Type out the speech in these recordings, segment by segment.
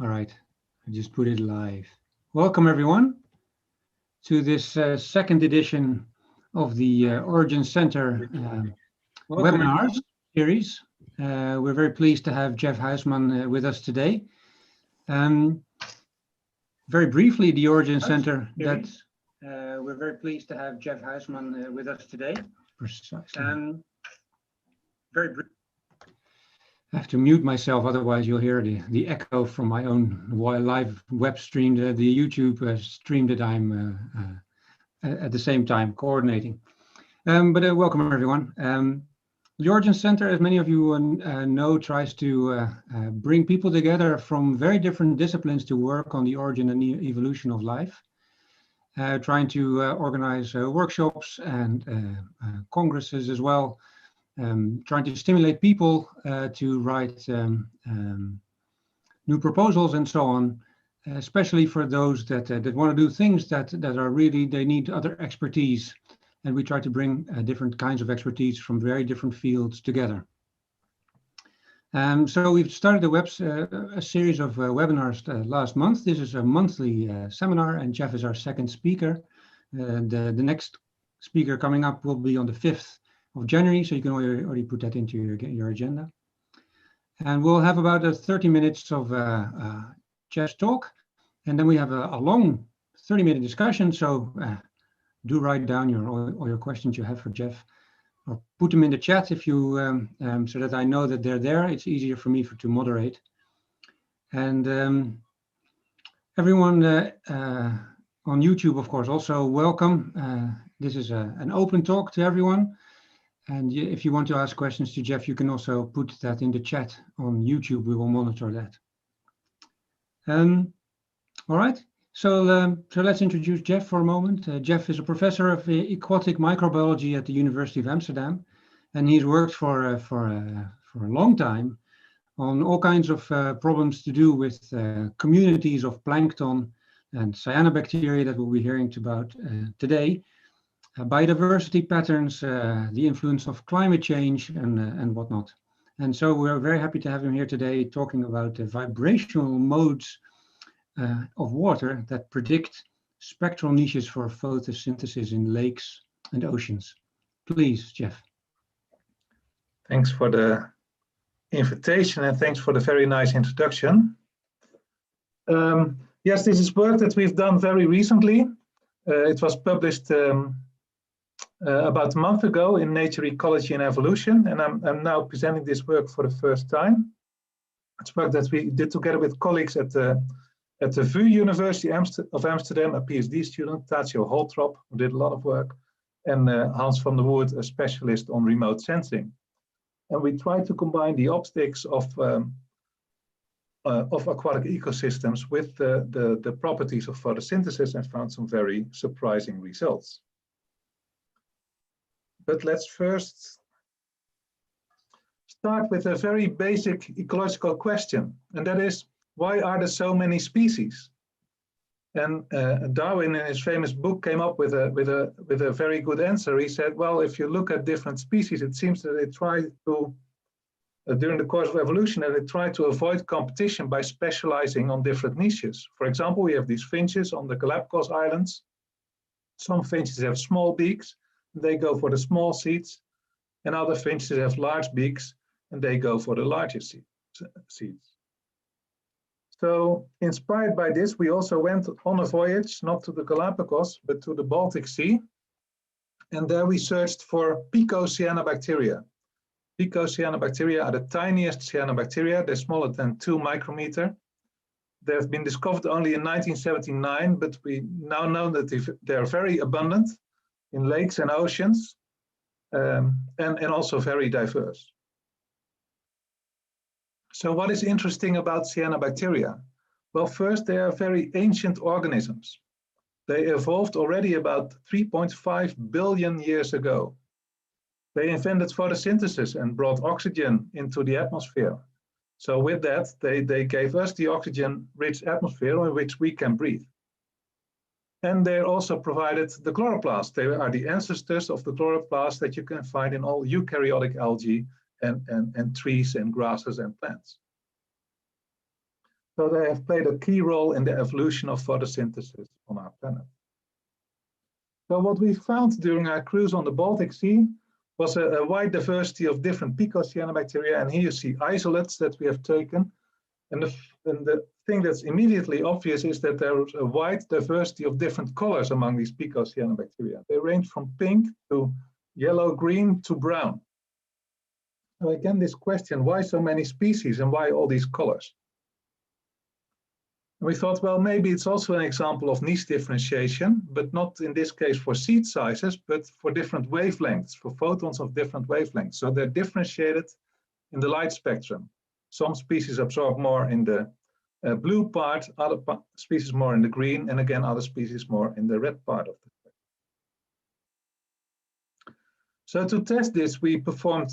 All right, I just put it live. Welcome everyone to this second edition of the Origin Center webinars series. We're very pleased to have Jef Huisman with us today. Very briefly, the Origin Center we're very pleased to have Jef Huisman with us today. Precisely. Very brief. I have to mute myself, otherwise you'll hear the echo from my own live web stream, the YouTube stream that I'm at the same time coordinating. But welcome everyone. The Origin Center, as many of you know, tries to bring people together from very different disciplines to work on the origin and evolution of life. Trying to organize workshops and congresses as well. Trying to stimulate people to write new proposals and so on, especially for those that want to do things that are really, they need other expertise. And we try to bring different kinds of expertise from very different fields together. So we've started a series of webinars last month. This is a monthly seminar, and Jef is our second speaker. The next speaker coming up will be on the 5th of January, so you can already put that into your agenda. And we'll have about 30 minutes of Jef's talk, and then we have a long 30-minute discussion. So do write down all your questions you have for Jef, or put them in the chat if you so that I know that they're there. It's easier for me to moderate. And everyone on YouTube, of course, also welcome. This is an open talk to everyone. And if you want to ask questions to Jef, you can also put that in the chat on YouTube. We will monitor that. All right. So let's introduce Jef for a moment. Jef is a professor of aquatic microbiology at the University of Amsterdam, and he's worked for a long time on all kinds of problems to do with communities of plankton and cyanobacteria that we'll be hearing about today. Biodiversity patterns, the influence of climate change, and whatnot. And so we're very happy to have him here today talking about the vibrational modes of water that predict spectral niches for photosynthesis in lakes and oceans. Please, Jef. Thanks for the invitation, and thanks for the very nice introduction. Yes, this is work that we've done very recently. It was published about a month ago in Nature, Ecology and Evolution, and I'm now presenting this work for the first time. It's work that we did together with colleagues at the VU University of Amsterdam, a PhD student, Tatio Holtrop, who did a lot of work, and Hans van der Woerd, a specialist on remote sensing. And we tried to combine the optics of aquatic ecosystems with the properties of photosynthesis and found some very surprising results. But let's first start with a very basic ecological question, and that is, why are there so many species? And Darwin, in his famous book, came up with a very good answer. He said, well, if you look at different species, it seems that they try to, during the course of evolution, that they try to avoid competition by specializing on different niches. For example, we have these finches on the Galapagos Islands. Some finches have small beaks, they go for the small seeds, and other finches have large beaks, and they go for the larger seeds. So inspired by this, we also went on a voyage, not to the Galapagos, but to the Baltic Sea. And there we searched for Cyanobacteria. Cyanobacteria are the tiniest cyanobacteria. They're smaller than 2 micrometer. They have been discovered only in 1979, but we now know that they are very abundant in lakes and oceans, and also very diverse. So what is interesting about cyanobacteria? Well, first, they are very ancient organisms. They evolved already about 3.5 billion years ago. They invented photosynthesis and brought oxygen into the atmosphere. So with that, they gave us the oxygen-rich atmosphere in which we can breathe. And they also provided the chloroplasts. They are the ancestors of the chloroplasts that you can find in all eukaryotic algae and trees and grasses and plants. So they have played a key role in the evolution of photosynthesis on our planet. So what we found during our cruise on the Baltic Sea was a wide diversity of different Cyanobacteria, and here you see isolates that we have taken. And the thing that's immediately obvious is that there is a wide diversity of different colors among these Cyanobacteria. They range from pink to yellow, green to brown. So again, this question, why so many species and why all these colors? And we thought, well, maybe it's also an example of niche differentiation, but not in this case for seed sizes, but for different wavelengths, for photons of different wavelengths. So they're differentiated in the light spectrum. Some species absorb more in the blue part, other species more in the green, and again, other species more in the red part of the spectrum. So to test this, we performed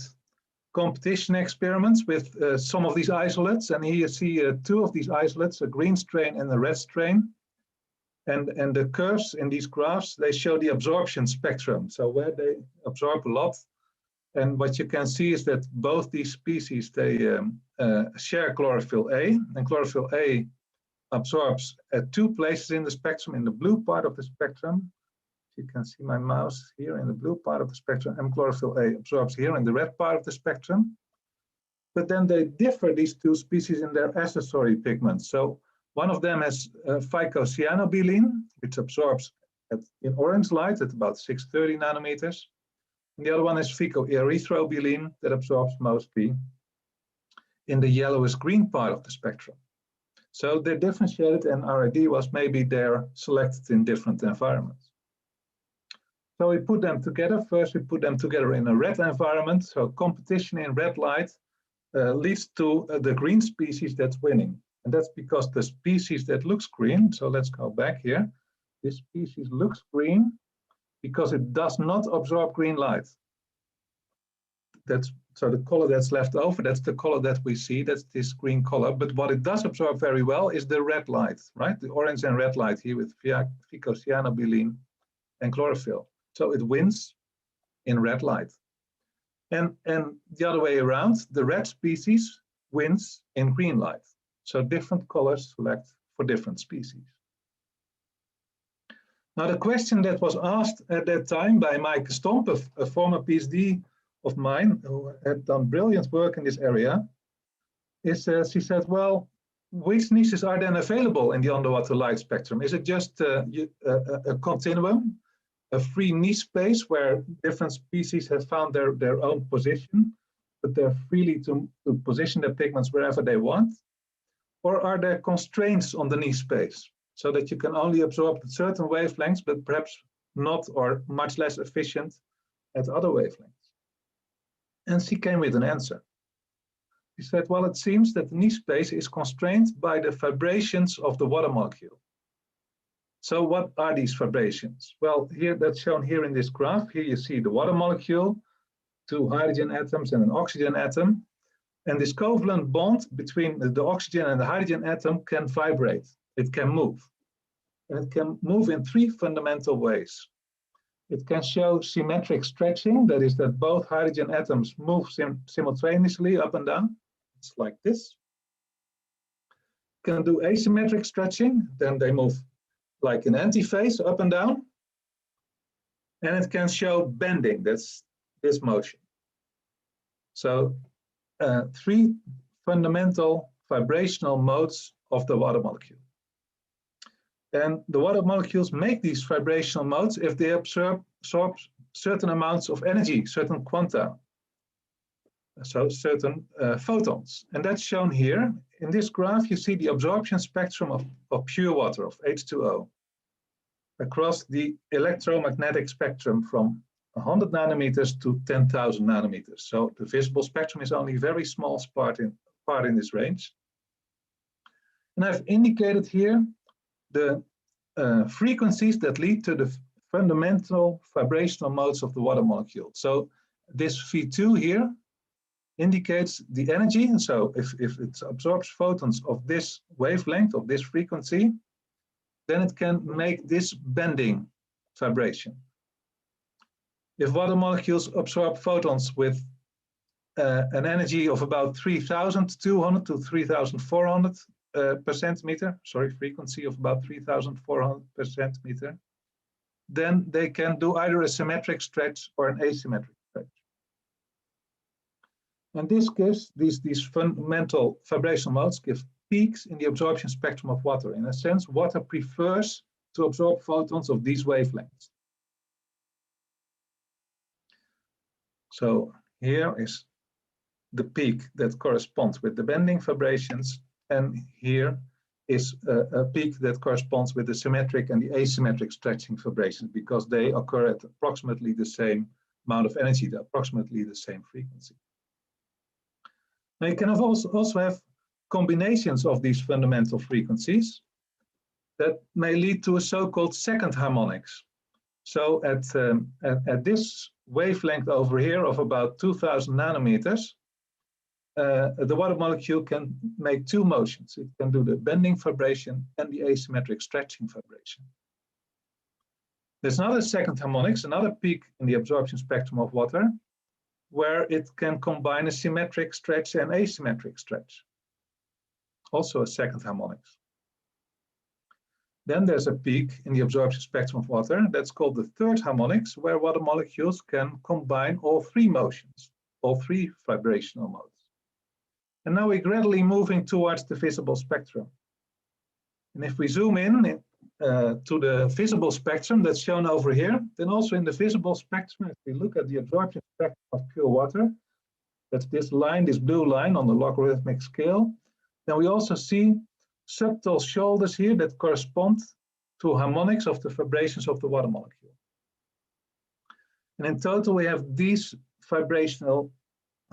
competition experiments with some of these isolates, and here you see two of these isolates, a green strain and a red strain. And the curves in these graphs, they show the absorption spectrum, so where they absorb a lot. And what you can see is that both these species, they share chlorophyll A, and chlorophyll A absorbs at two places in the spectrum, in the blue part of the spectrum. You can see my mouse here in the blue part of the spectrum, and chlorophyll A absorbs here in the red part of the spectrum. But then they differ, these two species, in their accessory pigments. So one of them has phycocyanobacteria, which absorbs in orange light at about 630 nanometers. And the other one is phycoerythrobulin that absorbs mostly in the yellowish green part of the spectrum. So they're differentiated, and our idea was maybe they're selected in different environments. So we put them together. First, we put them together in a red environment. So competition in red light leads to the green species that's winning. And that's because the species that looks green, so let's go back here. This species looks green because it does not absorb green light. So the color that's left over, that's the color that we see, that's this green color. But what it does absorb very well is the red light, right? The orange and red light here with phycocyanobacteria and chlorophyll. So it wins in red light. And the other way around, the red species wins in green light. So different colors select for different species. Now the question that was asked at that time by Mike Stomp, a former PhD of mine who had done brilliant work in this area, is she said, well, which niches are then available in the underwater light spectrum? Is it just a continuum, a free niche space where different species have found their own position, but they're freely to position their pigments wherever they want? Or are there constraints on the niche space so that you can only absorb at certain wavelengths, but perhaps not or much less efficient at other wavelengths? And she came with an answer. She said, well, it seems that the niche space is constrained by the vibrations of the water molecule. So what are these vibrations? Well, here that's shown here in this graph. Here you see the water molecule, two hydrogen atoms and an oxygen atom. And this covalent bond between the oxygen and the hydrogen atom can vibrate. It can move. And it can move in three fundamental ways. It can show symmetric stretching, that is that both hydrogen atoms move simultaneously up and down. It's like this. It can do asymmetric stretching, then they move like an antiphase up and down. And it can show bending, that's this motion. So three fundamental vibrational modes of the water molecule. And the water molecules make these vibrational modes if they absorb certain amounts of energy, certain quanta, so certain photons. And that's shown here. In this graph, you see the absorption spectrum of pure water, of H2O, across the electromagnetic spectrum from 100 nanometers to 10,000 nanometers. So the visible spectrum is only a very small part in this range. And I've indicated here the frequencies that lead to the fundamental vibrational modes of the water molecule. So this V2 here indicates the energy. And so if it absorbs photons of this wavelength, of this frequency, then it can make this bending vibration. If water molecules absorb photons with an energy of about 3,200 to 3,400 per centimeter, sorry, frequency of about 3,400 per centimeter, then they can do either a symmetric stretch or an asymmetric stretch. And this gives these fundamental vibrational modes give peaks in the absorption spectrum of water. In a sense, water prefers to absorb photons of these wavelengths. So here is the peak that corresponds with the bending vibrations, and here is a peak that corresponds with the symmetric and the asymmetric stretching vibrations, because they occur at approximately the same amount of energy, approximately the same frequency. Now you can also have combinations of these fundamental frequencies that may lead to a so-called second harmonics. So at this wavelength over here of about 2000 nanometers, the water molecule can make two motions. It can do the bending vibration and the asymmetric stretching vibration. There's another second harmonics, another peak in the absorption spectrum of water, where it can combine a symmetric stretch and asymmetric stretch. Also a second harmonics. Then there's a peak in the absorption spectrum of water that's called the third harmonics, where water molecules can combine all three motions, all three vibrational modes. And now we're gradually moving towards the visible spectrum. And if we zoom in to the visible spectrum that's shown over here, then also in the visible spectrum, if we look at the absorption spectrum of pure water, that's this line, this blue line on the logarithmic scale, then we also see subtle shoulders here that correspond to harmonics of the vibrations of the water molecule. And in total, we have these vibrational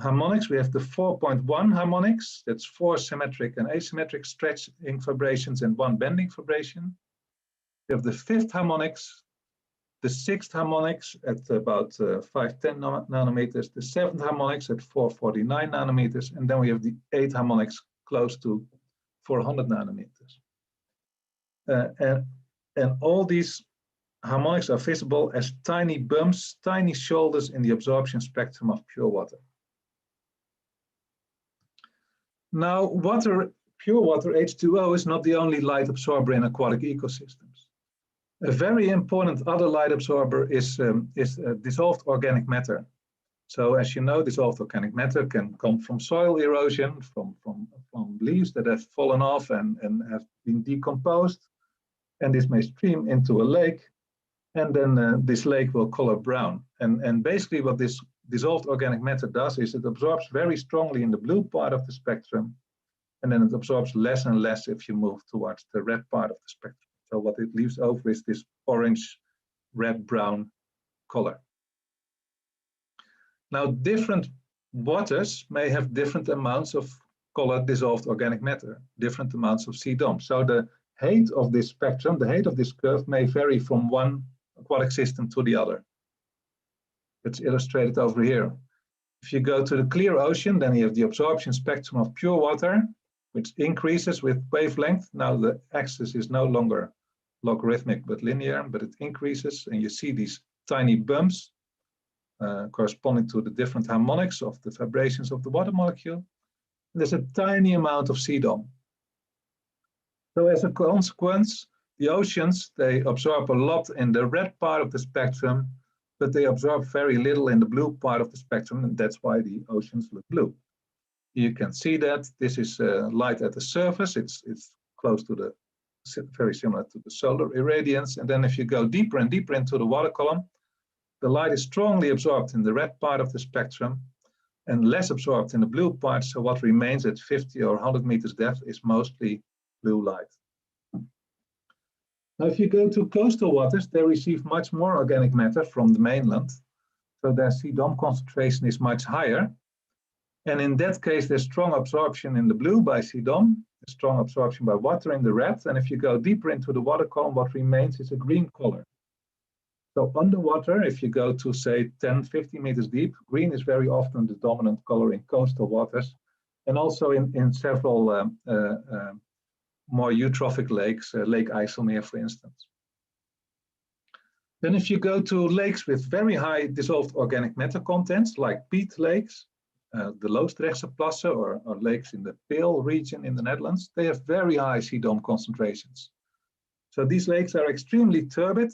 harmonics. We have the 4.1 harmonics, that's 4 symmetric and asymmetric stretching vibrations and 1 bending vibration. We have the 5th harmonics, the 6th harmonics at about 510 nanometers, the 7th harmonics at 449 nanometers, and then we have the 8th harmonics close to 400 nanometers. And all these harmonics are visible as tiny bumps, tiny shoulders in the absorption spectrum of pure water. Now, pure water, H2O, is not the only light absorber in aquatic ecosystems. A very important other light absorber is dissolved organic matter. So as you know, dissolved organic matter can come from soil erosion, from leaves that have fallen off and have been decomposed. And this may stream into a lake, and then this lake will color brown. And basically what this dissolved organic matter does is it absorbs very strongly in the blue part of the spectrum, and then it absorbs less and less if you move towards the red part of the spectrum. So what it leaves over is this orange, red-brown color. Now, different waters may have different amounts of colored dissolved organic matter, different amounts of CDOM. So the height of this spectrum, the height of this curve may vary from one aquatic system to the other. It's illustrated over here. If you go to the clear ocean, then you have the absorption spectrum of pure water, which increases with wavelength. Now the axis is no longer logarithmic but linear, but it increases, and you see these tiny bumps corresponding to the different harmonics of the vibrations of the water molecule. And there's a tiny amount of CDOM. So as a consequence, the oceans, they absorb a lot in the red part of the spectrum, but they absorb very little in the blue part of the spectrum, and that's why the oceans look blue. You can see that this is light at the surface. It's close to the, very similar to the solar irradiance. And then if you go deeper and deeper into the water column, the light is strongly absorbed in the red part of the spectrum and less absorbed in the blue part. So what remains at 50 or 100 meters depth is mostly blue light. Now, if you go to coastal waters, they receive much more organic matter from the mainland. So their CDOM concentration is much higher. And in that case, there's strong absorption in the blue by CDOM, strong absorption by water in the red. And if you go deeper into the water column, what remains is a green color. So underwater, if you go to, say, 10, 50 meters deep, green is very often the dominant color in coastal waters, and also in several more eutrophic lakes, Lake IJsselmeer, for instance. Then if you go to lakes with very high dissolved organic matter contents, like peat lakes, the Loosdrechtse plassen or lakes in the Peel region in the Netherlands, they have very high CDOM concentrations. So these lakes are extremely turbid,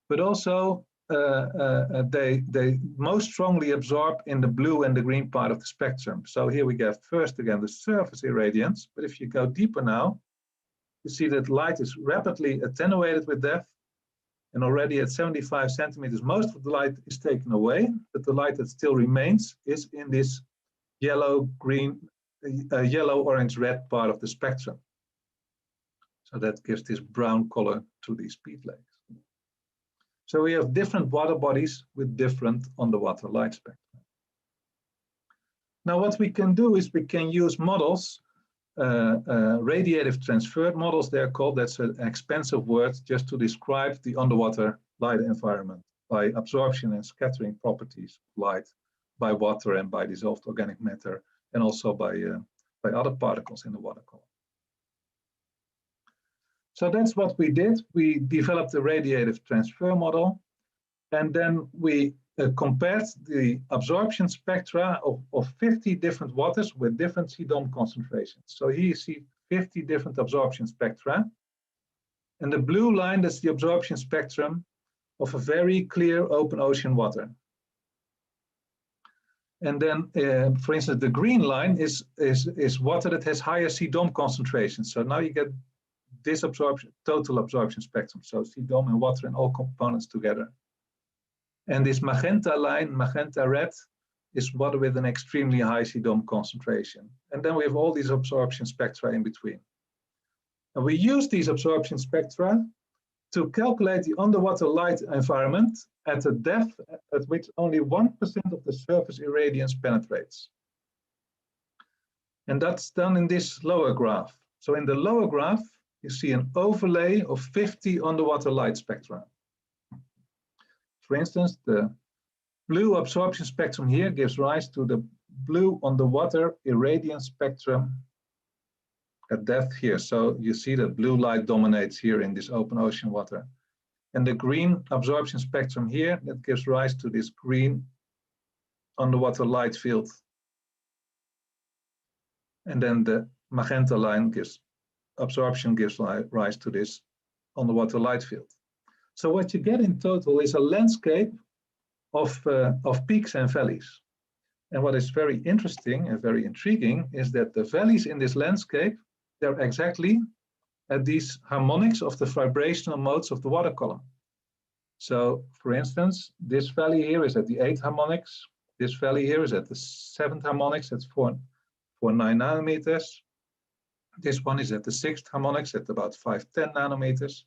but also they most strongly absorb in the blue and the green part of the spectrum. So here we get first again the surface irradiance, but if you go deeper now, you see that light is rapidly attenuated with depth, and already at 75 centimeters, most of the light is taken away, but the light that still remains is in this yellow, green, yellow, orange, red part of the spectrum. So that gives this brown color to these peat lakes. So we have different water bodies with different underwater light spectra. Now what we can do is we can use models, radiative transfer models they're called. That's an expensive word just to describe the underwater light environment by absorption and scattering properties of light by water and by dissolved organic matter, and also by other particles in the water column. So that's what we did. We developed a radiative transfer model, and then we compared the absorption spectra of 50 different waters with different CDOM concentrations. So here you see 50 different absorption spectra. And the blue line, that's the absorption spectrum of a very clear open ocean water. And then, for instance, the green line is water that has higher CDOM concentrations. So now you get this absorption, total absorption spectrum. So CDOM and water and all components together. And this magenta line, magenta red, is water with an extremely high CDOM concentration. And then we have all these absorption spectra in between. And we use these absorption spectra to calculate the underwater light environment at a depth at which only 1% of the surface irradiance penetrates. And that's done in this lower graph. So in the lower graph, you see an overlay of 50 underwater light spectra. For instance, the blue absorption spectrum here gives rise to the blue underwater irradiance spectrum at depth here. So you see that blue light dominates here in this open ocean water. And the green absorption spectrum here, that gives rise to this green underwater light field. And then the magenta line gives rise to this underwater light field. So what you get in total is a landscape of peaks and valleys. And what is very interesting and very intriguing is that the valleys in this landscape, they're exactly at these harmonics of the vibrational modes of the water column. So for instance, this valley here is at the 8th harmonics. This valley here is at the 7th harmonics, that's 4.9 nanometers. This one is at the 6th harmonics at about 510 nanometers.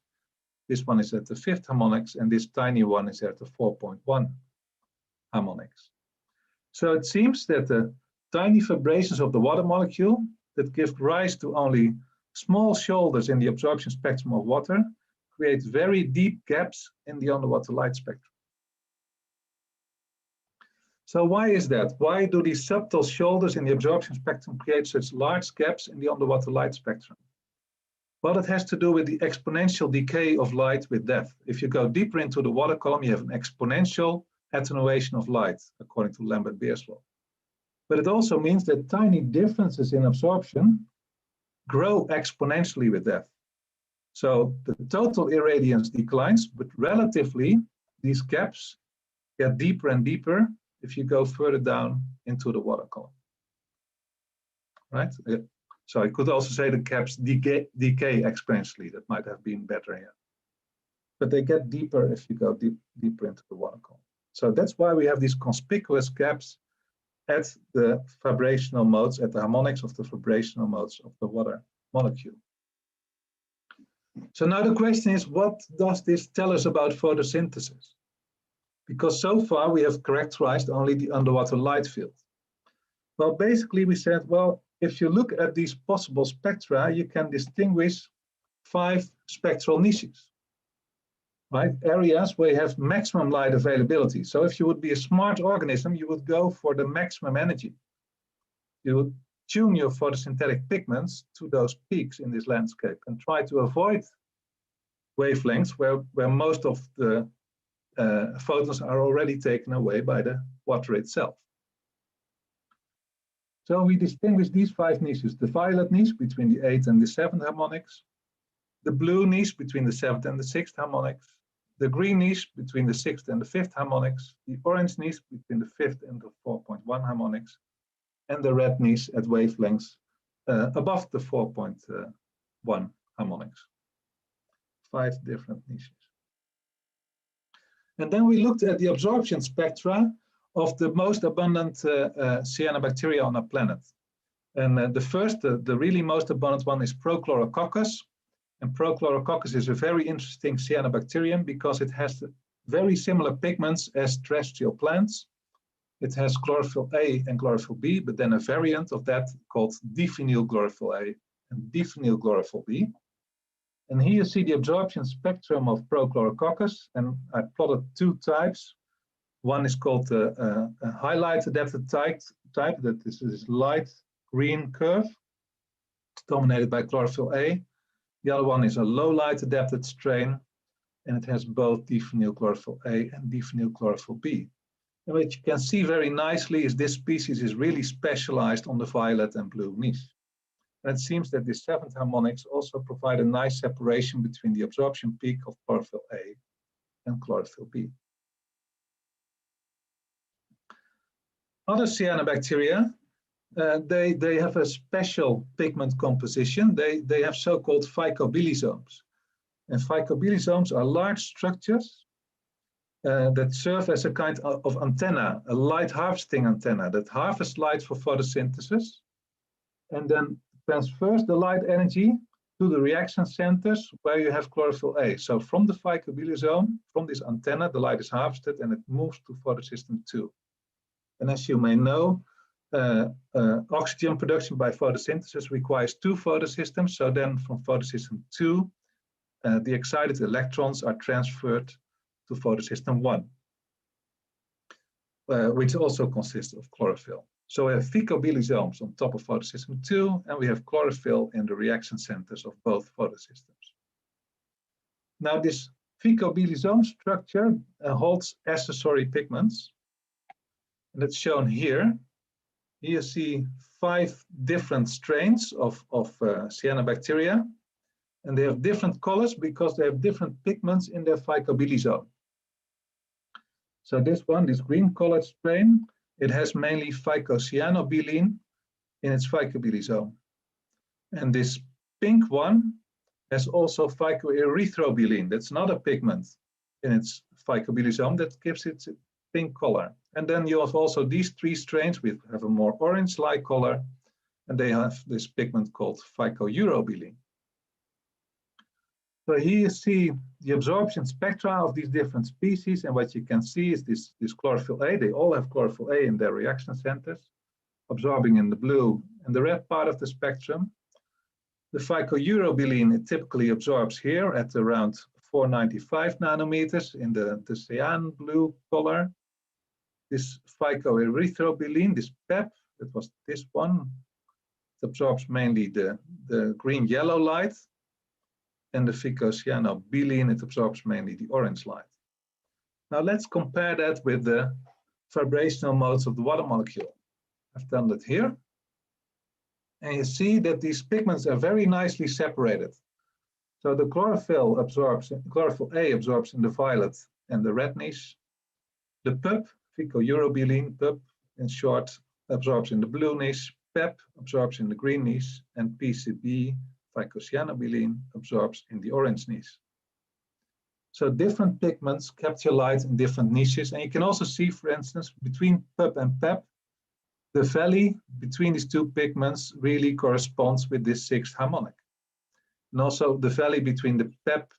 This one is at the 5th harmonics, and this tiny one is at the 4.1 harmonics. So it seems that the tiny vibrations of the water molecule that give rise to only small shoulders in the absorption spectrum of water create very deep gaps in the underwater light spectrum. So why is that? Why do these subtle shoulders in the absorption spectrum create such large gaps in the underwater light spectrum? Well, it has to do with the exponential decay of light with depth. If you go deeper into the water column, you have an exponential attenuation of light, according to Lambert-Beer's law. But it also means that tiny differences in absorption grow exponentially with depth. So the total irradiance declines, but relatively, these gaps get deeper and deeper if you go further down into the water column. Right? So I could also say the gaps decay exponentially. That might have been better here. But they get deeper if you go deeper into the water column. So that's why we have these conspicuous gaps at the vibrational modes, at the harmonics of the vibrational modes of the water molecule. So now the question is, what does this tell us about photosynthesis? Because so far we have characterized only the underwater light field. Well, basically we said, well, if you look at these possible spectra, you can distinguish 5 spectral niches, right? Areas where you have maximum light availability. So if you would be a smart organism, you would go for the maximum energy. You would tune your photosynthetic pigments to those peaks in this landscape and try to avoid wavelengths where most of the photons are already taken away by the water itself. So we distinguish these 5 niches: the violet niche between the 8th and the 7th harmonics, the blue niche between the 7th and the 6th harmonics, the green niche between the 6th and the 5th harmonics, the orange niche between the 5th and the 4.1 harmonics, and the red niche at wavelengths above the 4.1 harmonics. 5 different niches. And then we looked at the absorption spectra of the most abundant cyanobacteria on our planet. And the first, the really most abundant one is Prochlorococcus. And Prochlorococcus is a very interesting cyanobacterium because it has very similar pigments as terrestrial plants. It has chlorophyll A and chlorophyll B, but then a variant of that called diphenyl chlorophyll A and diphenyl chlorophyll B. And here you see the absorption spectrum of Prochlorococcus, and I plotted 2 types. One is called a highlight adapted type, that is this light green curve, dominated by chlorophyll A. The other one is a low light adapted strain, and it has both diphenyl chlorophyll A and diphenyl chlorophyll B. And what you can see very nicely is this species is really specialized on the violet and blue niche. And it seems that the 7th harmonics also provide a nice separation between the absorption peak of chlorophyll A and chlorophyll B. Other cyanobacteria, they have a special pigment composition. They have so-called phycobilisomes. And phycobilisomes are large structures that serve as a kind of antenna, a light harvesting antenna that harvests light for photosynthesis and then transfers the light energy to the reaction centers where you have chlorophyll A. So from the phycobilisome, from this antenna, the light is harvested and it moves to photosystem 2. And as you may know, oxygen production by photosynthesis requires 2 photosystems. So then from photosystem 2, the excited electrons are transferred to photosystem 1, which also consists of chlorophyll. So we have phycobilisomes on top of photosystem 2, and we have chlorophyll in the reaction centers of both photosystems. Now this phycobilisome structure holds accessory pigments, and it's shown here. Here you see 5 different strains of cyanobacteria, and they have different colors because they have different pigments in their phycobilisome. So this one, this green colored strain, it has mainly phycocyanobiline in its phycobilisome. And this pink one has also phycoerythrobiline. That's not a pigment in its phycobilisome that gives it a pink color. And then you have also these 3 strains which have a more orange-like color, and they have this pigment called phycoeurobiline. So here you see the absorption spectra of these different species, and what you can see is this chlorophyll A. They all have chlorophyll A in their reaction centers, absorbing in the blue and the red part of the spectrum. The phycoeurobiline, it typically absorbs here at around 495 nanometers in the cyan blue color. This phycoerythrobiline, this PEP, that was this one, it absorbs mainly the green-yellow light. And the phycocyanobiline, it absorbs mainly the orange light. Now let's compare that with the vibrational modes of the water molecule. I've done that here. And you see that these pigments are very nicely separated. So the chlorophyll A absorbs in the violet and the red niche. The PUP, phycoeurobiline, PUP in short, absorbs in the blue niche. PEP absorbs in the green niche, and PCB, phycocyanobiline, absorbs in the orange niche. So different pigments capture light in different niches, and you can also see, for instance, between PUP and PEP, the valley between these 2 pigments really corresponds with this 6th harmonic. And also the valley between the PEP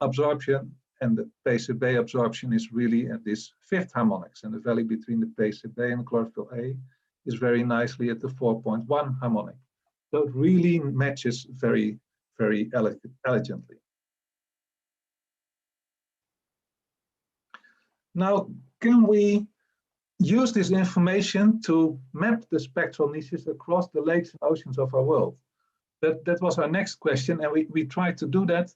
absorption and the PCB absorption is really at this 5th harmonics, and the valley between the PCB and chlorophyll A is very nicely at the 4.1 harmonic. So it really matches very, very elegantly. Now, can we use this information to map the spectral niches across the lakes and oceans of our world? That was our next question, and we tried to do that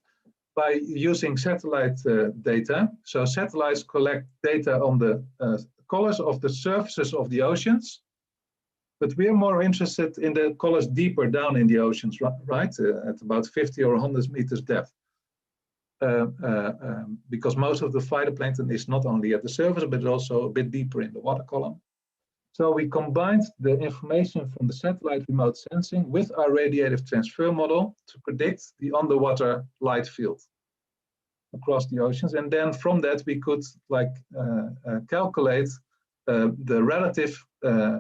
by using satellite data. So satellites collect data on the colors of the surfaces of the oceans, But we are more interested in the colors deeper down in the oceans, right? At about 50 or 100 meters depth. Because most of the phytoplankton is not only at the surface, but also a bit deeper in the water column. So we combined the information from the satellite remote sensing with our radiative transfer model to predict the underwater light field across the oceans. And then from that, we could calculate the relative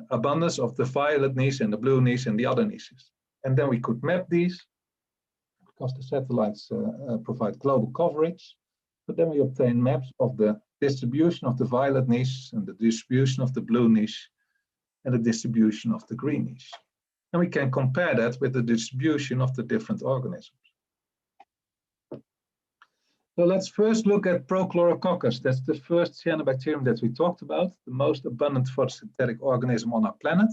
abundance of the violet niche and the blue niche and the other niches. And then we could map these because the satellites provide global coverage. But then we obtain maps of the distribution of the violet niche and the distribution of the blue niche and the distribution of the green niche. And we can compare that with the distribution of the different organisms. So let's first look at Prochlorococcus. That's the first cyanobacterium that we talked about, the most abundant photosynthetic organism on our planet.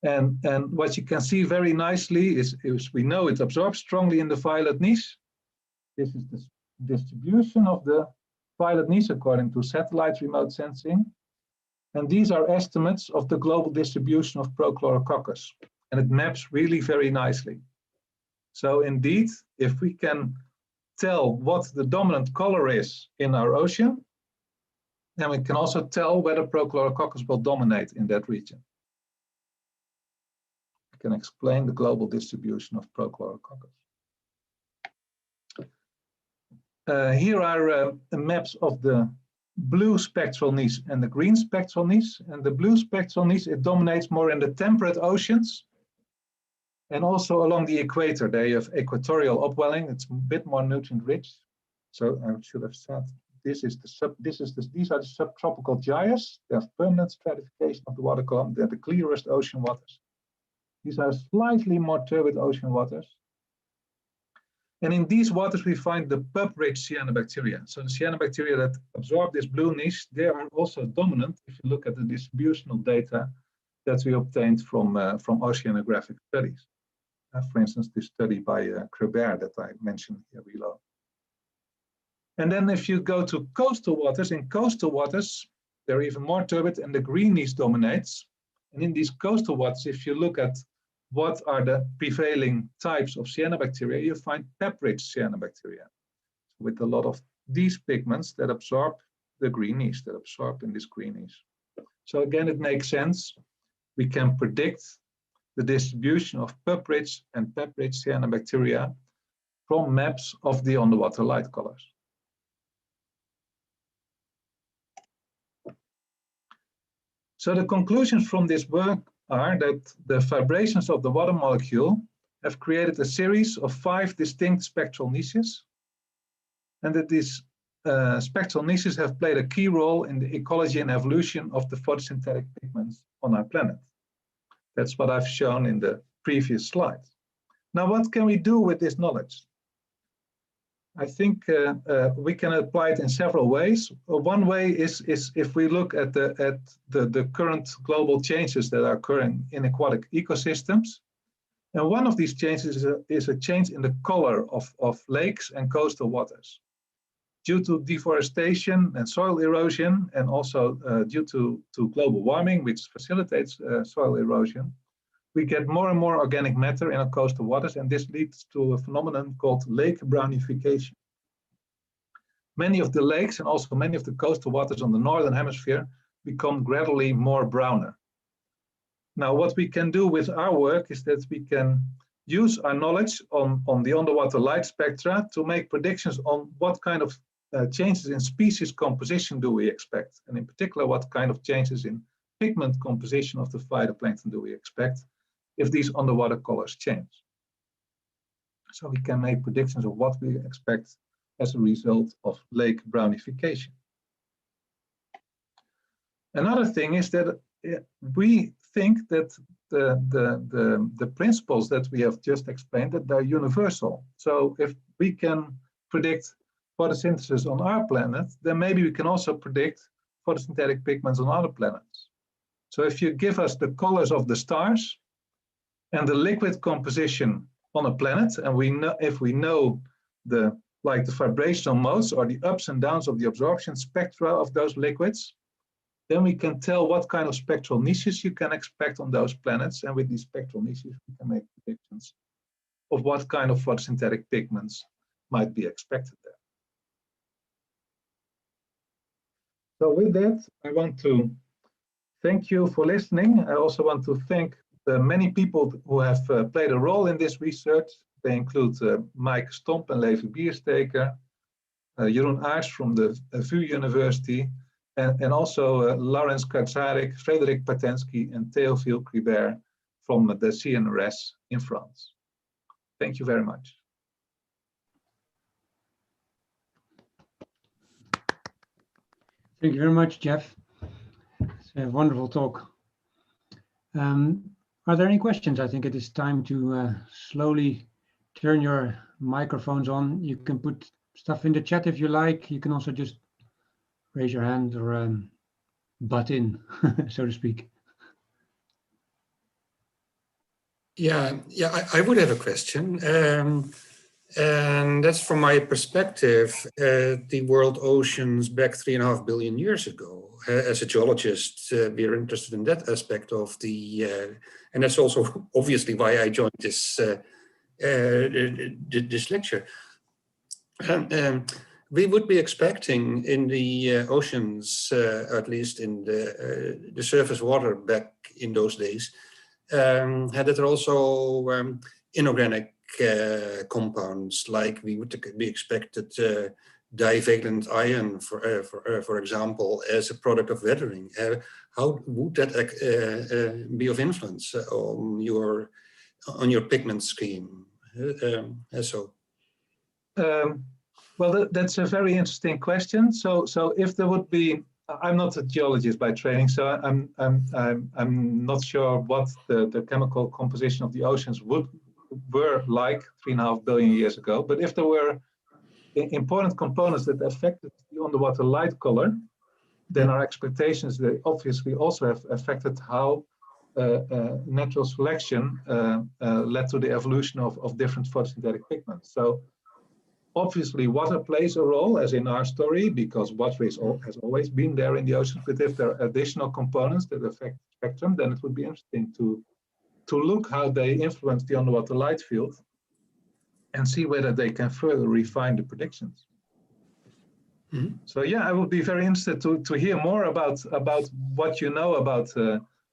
And what you can see very nicely is we know it absorbs strongly in the violet niche. This is the distribution of the violet niche according to satellite remote sensing. And these are estimates of the global distribution of Prochlorococcus. And it maps really very nicely. So indeed, if we can tell what the dominant color is in our ocean, then we can also tell whether Prochlorococcus will dominate in that region. We can explain the global distribution of Prochlorococcus. Here are maps of the blue spectral niche and the green spectral niche. And the blue spectral niche, it dominates more in the temperate oceans and also along the equator. They have equatorial upwelling. It's a bit more nutrient rich. So I should have said these are the subtropical gyres. They have permanent stratification of the water column. They're the clearest ocean waters. These are slightly more turbid ocean waters. And in these waters, we find the pub-rich cyanobacteria. So the cyanobacteria that absorb this blue niche, they are also dominant if you look at the distributional data that we obtained from oceanographic studies. For instance, this study by Kreber that I mentioned here below. And then if you go to coastal waters, in coastal waters, they're even more turbid and the green niche dominates. And in these coastal waters, if you look at what are the prevailing types of cyanobacteria, you find pep-rich cyanobacteria with a lot of these pigments that absorb the green niche, that absorb in this green niche. So again, it makes sense. We can predict the distribution of pub-rich and pep-rich cyanobacteria from maps of the underwater light colors. So the conclusions from this work are that the vibrations of the water molecule have created a series of 5 distinct spectral niches, and that these spectral niches have played a key role in the ecology and evolution of the photosynthetic pigments on our planet. That's what I've shown in the previous slide. Now, what can we do with this knowledge? I think we can apply it in several ways. One way is if we look at the current global changes that are occurring in aquatic ecosystems. And one of these changes is a change in the color of lakes and coastal waters. Due to deforestation and soil erosion, and also due to global warming, which facilitates soil erosion, we get more and more organic matter in our coastal waters, and this leads to a phenomenon called lake brownification. Many of the lakes and also many of the coastal waters on the northern hemisphere become gradually more browner. Now, what we can do with our work is that we can use our knowledge on the underwater light spectra to make predictions on what kind of changes in species composition do we expect, and in particular, what kind of changes in pigment composition of the phytoplankton do we expect if these underwater colors change. So we can make predictions of what we expect as a result of lake brownification. Another thing is that we think that the principles that we have just explained, that they're universal. So if we can predict photosynthesis on our planet, then maybe we can also predict photosynthetic pigments on other planets. So if you give us the colors of the stars and the liquid composition on a planet, and we know, if we know the vibrational modes or the ups and downs of the absorption spectra of those liquids, then we can tell what kind of spectral niches you can expect on those planets. And with these spectral niches, we can make predictions of what kind of photosynthetic pigments might be expected there. So with that, I want to thank you for listening. I also want to thank the many people who have played a role in this research. They include Mike Stomp and Levi Biersteker, Jeroen Aars from the VU University, and also Laurens Kartzarik, Frédéric Patensky, and Théophile Cribert from the CNRS in France. Thank you very much. Thank you very much, Jef. It's a wonderful talk. Are there any questions? I think it is time to slowly turn your microphones on. You can put stuff in the chat if you like. You can also just raise your hand or butt in, so to speak. Yeah, I would have a question. And that's from my perspective, the world oceans back 3.5 billion years ago. As a geologist, we are interested in that aspect of the, and that's also obviously why I joined this this lecture. We would be expecting in the oceans, at least in the surface water back in those days, that there are also inorganic compounds, like we would be expected divalent iron, for example, as a product of weathering. How would that be of influence on your pigment scheme? Well, that's a very interesting question. So if there would be, I'm not a geologist by training, so I'm not sure what the chemical composition of the oceans were like 3.5 billion years ago. But if there were important components that affected the underwater light color, then our expectations, they obviously also have affected how natural selection led to the evolution of different photosynthetic pigments. So obviously water plays a role, as in our story, because water has always been there in the oceans. But if there are additional components that affect the spectrum, then it would be interesting to look how they influence the underwater light field and see whether they can further refine the predictions. Mm-hmm. So yeah, I would be very interested to hear more about what you know about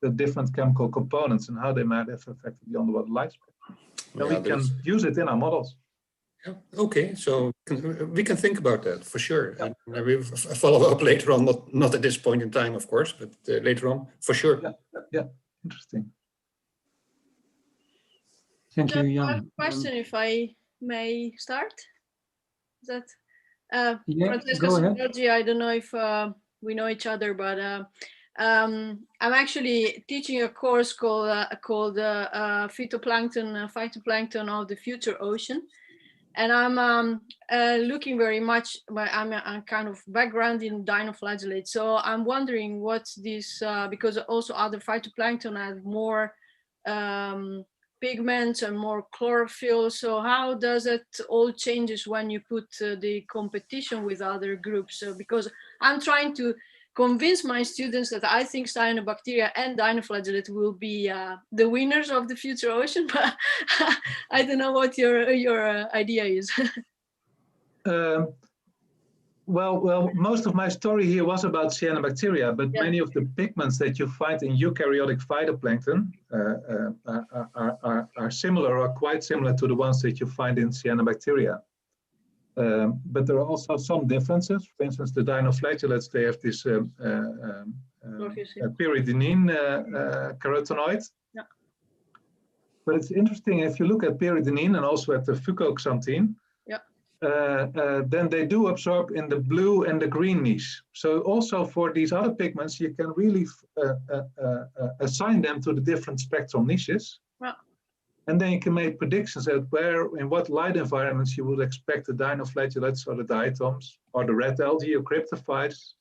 the different chemical components and how they might have affected the underwater light spectrum. And we can use it in our models. Yeah. Okay, so we can think about that for sure. Yeah. And we follow up later on, not at this point in time, of course, but later on, for sure. Yeah. Interesting. Thank you, Jan. I have a question, if I may start. Is that yeah, go ahead. I don't know if we know each other, but I'm actually teaching a course called Phytoplankton of the Future Ocean. And I'm looking very much, I'm a kind of background in dinoflagellates. So I'm wondering what's this, because also other phytoplankton have more pigments and more chlorophyll. So how does it all changes when you put the competition with other groups? So because I'm trying to convince my students that I think cyanobacteria and dinoflagellate will be the winners of the future ocean, but I don't know what your idea is. Well, most of my story here was about cyanobacteria, but many of the pigments that you find in eukaryotic phytoplankton are similar or quite similar to the ones that you find in cyanobacteria. But there are also some differences. For instance, the dinoflagellates, they have this pyridinine carotenoid. Yeah. But it's interesting, if you look at pyridinine and also at the fucoxanthine, then they do absorb in the blue and the green niche. So also for these other pigments, you can really assign them to the different spectral niches. Yeah. And then you can make predictions at in what light environments you would expect the dinoflagellates or the diatoms or the red algae or cryptophytes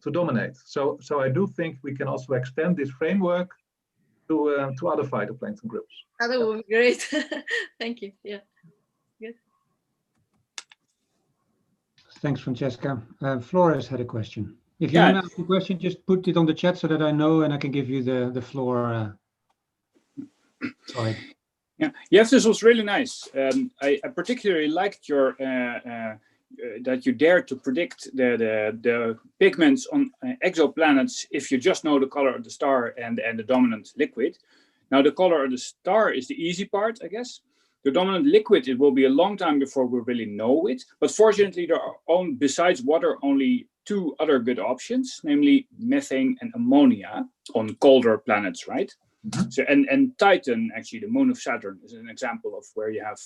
to dominate. So I do think we can also extend this framework to other phytoplankton groups. That would be great. Thank you. Yeah. Good. Thanks, Francesca. Flores had a question. If you want to ask a question, just put it on the chat so that I know and I can give you the floor. Sorry. Yeah, yes, this was really nice. I particularly liked your that you dared to predict the pigments on exoplanets if you just know the color of the star and the dominant liquid. Now, the color of the star is the easy part, I guess. The dominant liquid, it will be a long time before we really know it. But fortunately, there are, besides water, only two other good options, namely methane and ammonia on colder planets, right? Mm-hmm. So, and Titan, actually, the moon of Saturn, is an example of where you have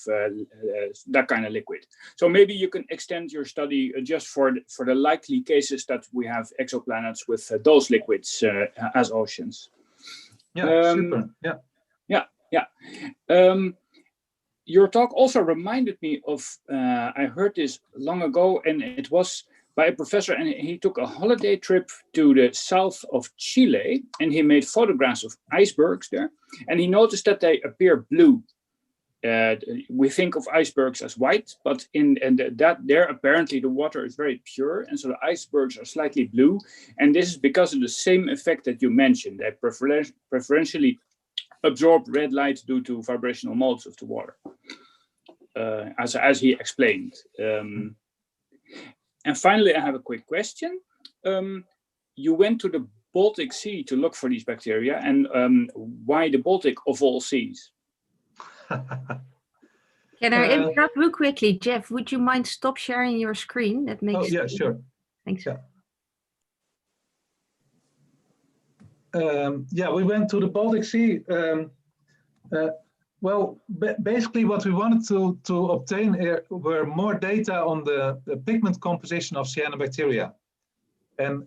that kind of liquid. So maybe you can extend your study just for the likely cases that we have exoplanets with those liquids as oceans. Yeah, super. Yeah. Your talk also reminded me of, I heard this long ago, and it was by a professor, and he took a holiday trip to the south of Chile, and he made photographs of icebergs there, and he noticed that they appear blue. We think of icebergs as white, but there apparently the water is very pure, and so the icebergs are slightly blue, and this is because of the same effect that you mentioned. They preferentially absorb red light due to vibrational modes of the water, as he explained. And finally, I have a quick question. You went to the Baltic Sea to look for these bacteria, and why the Baltic of all seas? Can I interrupt real quickly? Jef, would you mind stop sharing your screen? That makes. Oh, yeah, sure. Thanks. Yeah. Yeah, we went to the Baltic Sea. Well, basically what we wanted to obtain were more data on the pigment composition of cyanobacteria. And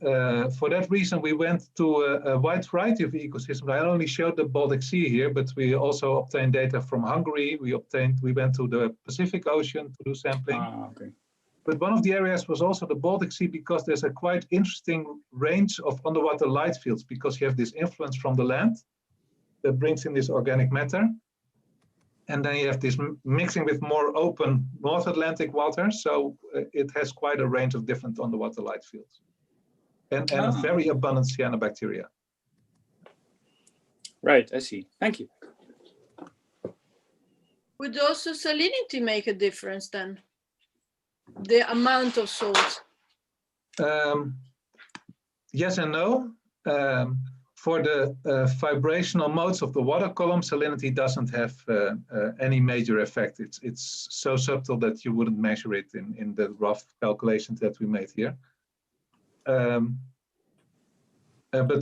for that reason, we went to a wide variety of ecosystems. I only showed the Baltic Sea here, but we also obtained data from Hungary. We went to the Pacific Ocean to do sampling. Okay. But one of the areas was also the Baltic Sea, because there's a quite interesting range of underwater light fields, because you have this influence from the land that brings in this organic matter. And then you have this mixing with more open North Atlantic water. So it has quite a range of different underwater light fields. And a very abundant cyanobacteria. Right, I see. Thank you. Would also salinity make a difference then? The amount of salt? Yes and no. For the vibrational modes of the water column, salinity doesn't have any major effect. It's so subtle that you wouldn't measure it in the rough calculations that we made here. But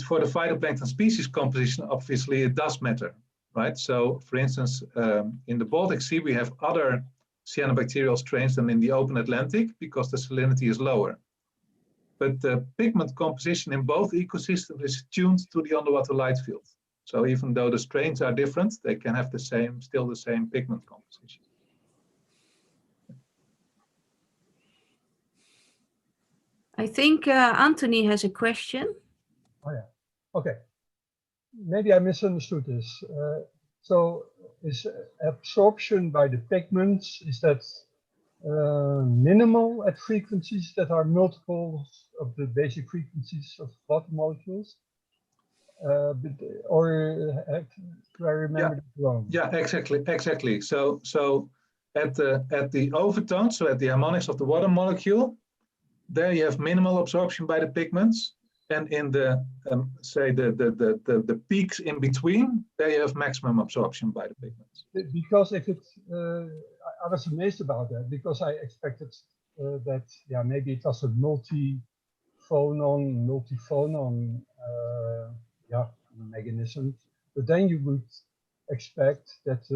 for the phytoplankton species composition, obviously it does matter, right? So for instance, in the Baltic Sea, we have other cyanobacterial strains than in the open Atlantic, because the salinity is lower. But the pigment composition in both ecosystems is tuned to the underwater light field. So even though the strains are different, they can have still the same pigment composition. I think Anthony has a question. Oh yeah, okay. Maybe I misunderstood this. So is absorption by the pigments, is that minimal at frequencies that are multiples of the basic frequencies of water molecules? Or do I remember that wrong? Yeah, exactly. So at the overtone, so at the harmonics of the water molecule, there you have minimal absorption by the pigments, and in the say the peaks in between, there you have maximum absorption by the pigments. Because if it, I was amazed about that, because I expected that maybe it was a multiphonon mechanism, but then you would expect that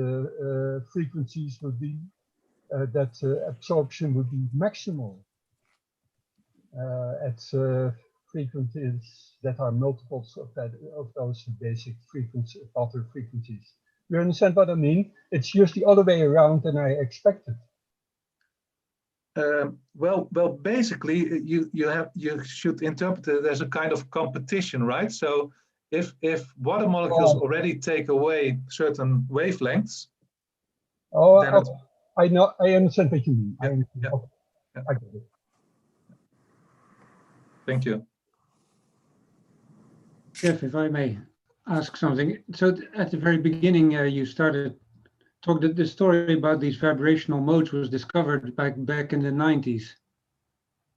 frequencies would be that absorption would be maximal at frequencies that are multiples of those basic water frequencies. You understand what I mean? It's just the other way around than I expected. Well, basically, you should interpret it as a kind of competition, right? So if water molecules already take away certain wavelengths. I know. I understand what you mean. Yeah. I get it. Thank you. Jef, if I may ask something. So at the very beginning, you started talking, the story about these vibrational modes was discovered back in the 90s.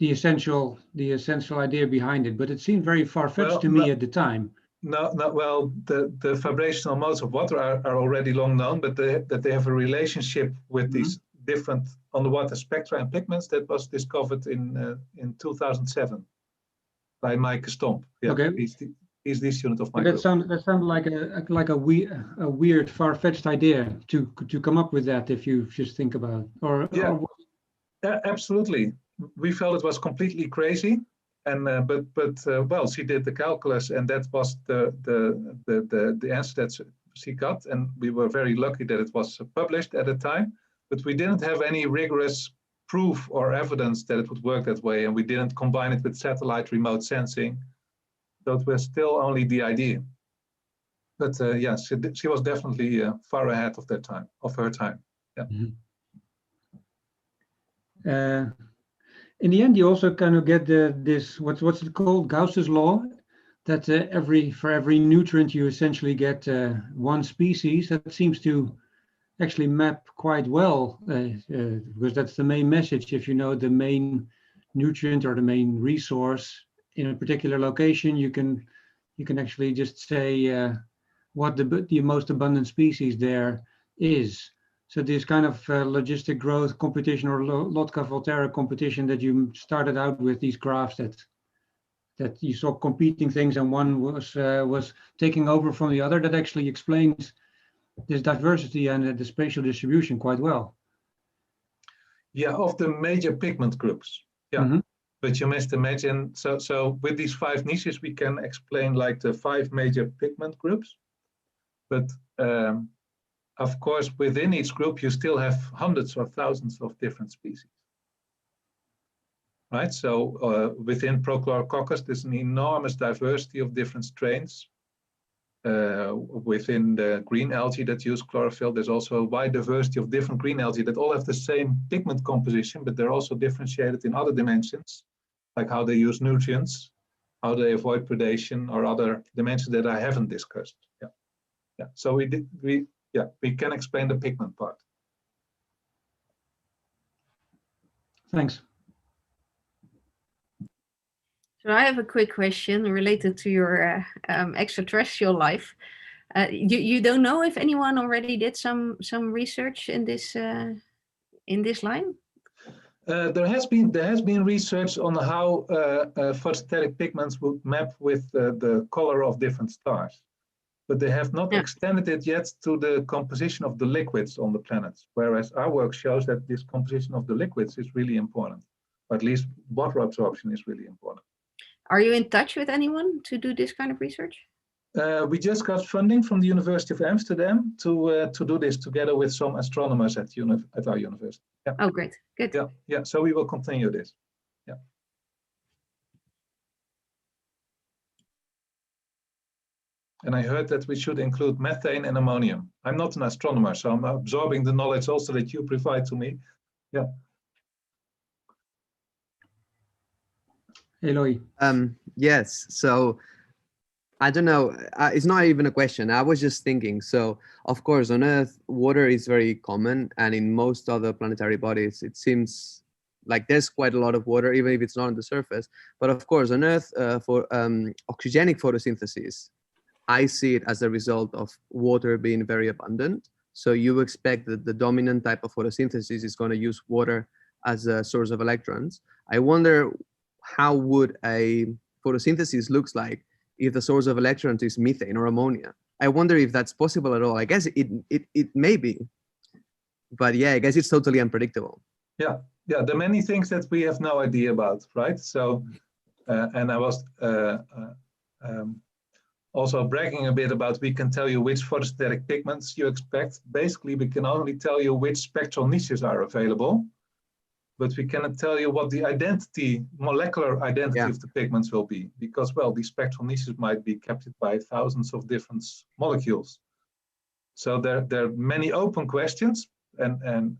The essential idea behind it, but it seemed very far-fetched to me at the time. No, well, the vibrational modes of water are already long known, but that they have a relationship with these different underwater spectra and pigments, that was discovered in 2007 by Mike Stomp. Yeah, okay. He's this unit of my group. That sounded like a weird, far-fetched idea to come up with that, if you just think about it. Or absolutely. We felt it was completely crazy, and well, she did the calculus, and that was the answer that she got, and we were very lucky that it was published at the time. But we didn't have any rigorous proof or evidence that it would work that way, and we didn't combine it with satellite remote sensing. So it was still only the idea. But yeah, she was definitely far ahead of her time. Yeah. Mm-hmm. In the end, you also kind of get this what's it called, Gauss's law, that for every nutrient you essentially get one species. That seems to actually map quite well, because that's the main message. If you know the main nutrient or the main resource in a particular location, you can actually just say what the most abundant species there is. So this kind of logistic growth competition, or Lotka-Volterra competition that you started out with, these graphs that you saw competing things, and one was taking over from the other, that actually explains this diversity and the spatial distribution quite well. Yeah, of the major pigment groups. Yeah. Mm-hmm. But you must imagine, so with these 5 niches, we can explain like the 5 major pigment groups. But of course, within each group, you still have hundreds or thousands of different species. Right, so within Prochlorococcus, there's an enormous diversity of different strains. Within the green algae that use chlorophyll, there's also a wide diversity of different green algae that all have the same pigment composition, but they're also differentiated in other dimensions, like how they use nutrients, how they avoid predation, or other dimensions that I haven't discussed. Yeah, yeah. So we can explain the pigment part. Thanks. So I have a quick question related to your extraterrestrial life. You don't know if anyone already did some research in this line? There has been research on how photosynthetic pigments would map with the color of different stars, but they have not extended it yet to the composition of the liquids on the planets. Whereas our work shows that this composition of the liquids is really important, or at least water absorption is really important. Are you in touch with anyone to do this kind of research? We just got funding from the University of Amsterdam to do this together with some astronomers at our university. Yeah. Oh, great. Good. Yeah, yeah. So we will continue this. Yeah. And I heard that we should include methane and ammonium. I'm not an astronomer, so I'm absorbing the knowledge also that you provide to me. Yeah. Eloy. Yes, so I don't know, it's not even a question. I was just thinking, so of course on Earth, water is very common, and in most other planetary bodies, it seems like there's quite a lot of water, even if it's not on the surface. But of course on Earth, for oxygenic photosynthesis, I see it as a result of water being very abundant. So you expect that the dominant type of photosynthesis is going to use water as a source of electrons. I wonder, how would a photosynthesis looks like if the source of electrons is methane or ammonia? I wonder if that's possible at all. I guess it may be, but yeah, I guess it's totally unpredictable. Yeah, yeah. There are many things that we have no idea about, right? So, and I was also bragging a bit about, we can tell you which photosynthetic pigments you expect. Basically, we can only tell you which spectral niches are available, but we cannot tell you what the identity, molecular identity of the pigments will be, because, well, these spectral niches might be captured by thousands of different molecules. So there are many open questions, and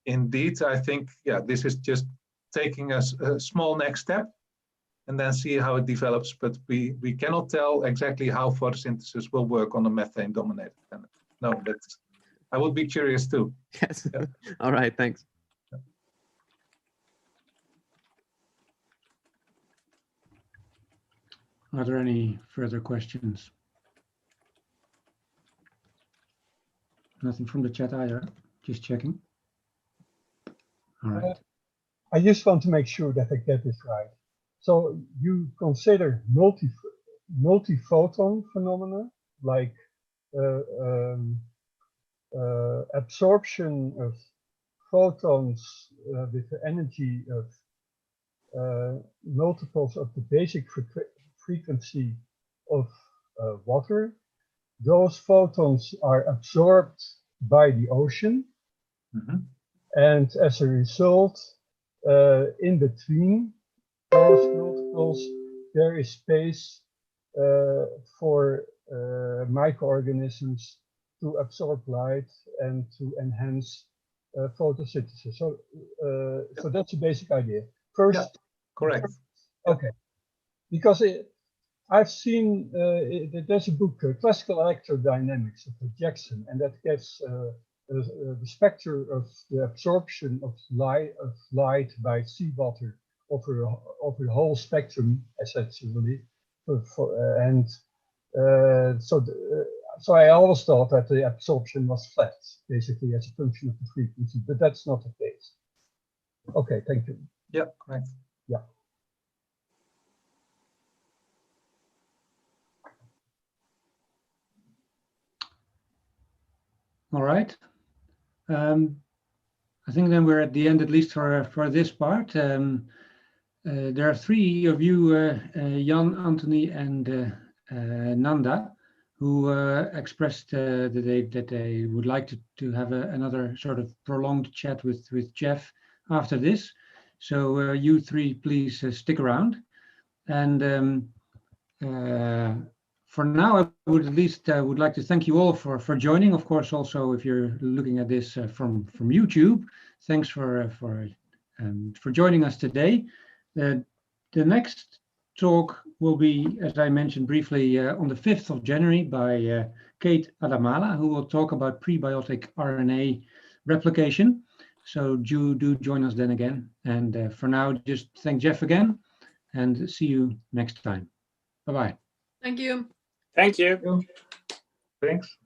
indeed, I think, yeah, this is just taking us a small next step, and then see how it develops. But we cannot tell exactly how photosynthesis will work on a methane-dominated planet. No, that's, I would be curious too. Yes. Yeah. All right, thanks. Are there any further questions? Nothing from the chat either. Just checking. All right. I just want to make sure that I get this right. So you consider multi-photon phenomena like absorption of photons with the energy of multiples of the basic frequency of water. Those photons are absorbed by the ocean. Mm-hmm. And as a result, in between those multiples, there is space for microorganisms to absorb light and to enhance photosynthesis. So, so that's the basic idea. First, yeah, correct. Okay, because I've seen there's a book, Classical Electrodynamics of Jackson, and that gives the spectrum of the absorption of light by seawater over a whole spectrum, essentially. So I always thought that the absorption was flat, basically as a function of the frequency, but that's not the case. Okay, thank you. Yeah, correct. Yeah. All right. I think then we're at the end, at least for this part. There are three of you, Jan, Anthony, and Nanda, who expressed that they would like to have another sort of prolonged chat with Jef after this. So you three, please stick around. And for now, I would at least would like to thank you all for joining. Of course, also if you're looking at this from YouTube, thanks for joining us today. The next talk will be, as I mentioned briefly, on the 5th of January by Kate Adamala, who will talk about prebiotic RNA replication. So do join us then again. And for now, just thank Jef again and see you next time. Bye-bye. Thank you. Thank you. Thanks.